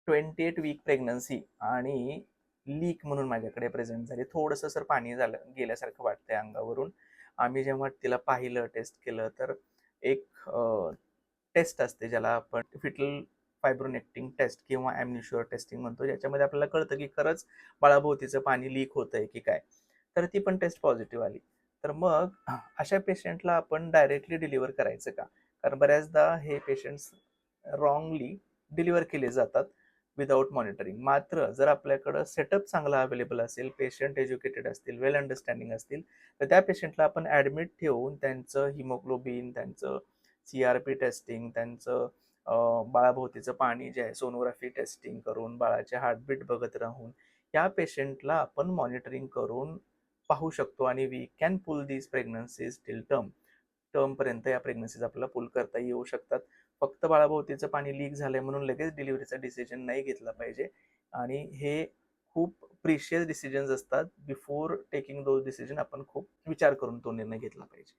28 weak pregnancy आणि leak म्हणून माझ्याकडे प्रेझेंट झाली. थोडंसं सर पाणी झालं गेल्यासारखं वाटतंय अंगावरून. आम्ही जेव्हा तिला पाहिलं, टेस्ट केलं, तर एक टेस्ट असते ज्याला आपण फिटल फायब्रोनेक्टिन टेस्ट किंवा एमन्युश्युअर टेस्टिंग म्हणतो, ज्याच्यामध्ये आपल्याला कळतं की खरंच बाळाभोवतीचं पाणी लीक होतंय की काय. तर ती पण टेस्ट पॉझिटिव्ह आली. तर मग अशा पेशंटला आपण डायरेक्टली डिलिव्हर करायचं का? कारण बऱ्याचदा हे पेशंट्स रॉंगली डिलिव्हर केले जातात विदाऊट मॉनिटरिंग. मात्र जर आपल्याकडं सेटअप चांगला अवेलेबल असेल, पेशंट एज्युकेटेड असतील, वेल अंडरस्टँडिंग असतील, तर त्या पेशंटला आपण ॲडमिट ठेवून त्यांचं हिमोग्लोबिन, त्यांचं CRP टेस्टिंग, त्यांचं बाळाभोवतीचं पाणी जे आहे सोनोग्राफी टेस्टिंग करून, बाळाचे हार्टबीट बघत राहून, या पेशंटला आपण मॉनिटरिंग करून पाहू शकतो आणि we can pull these pregnancies till टर्मपर्यंत या प्रेग्नन्सीज आपल्याला पुल करता येऊ शकतात. फक्त बाळाभोवतीचं पाणी लीक झालंय म्हणून लगेच डिलिव्हरीचा डिसिजन नाही घेतला पाहिजे. आणि हे खूप प्रिशियस डिसिजन्स असतात. बिफोर टेकिंग दोज डिसिजन आपण खूप विचार करून तो निर्णय घेतला पाहिजे.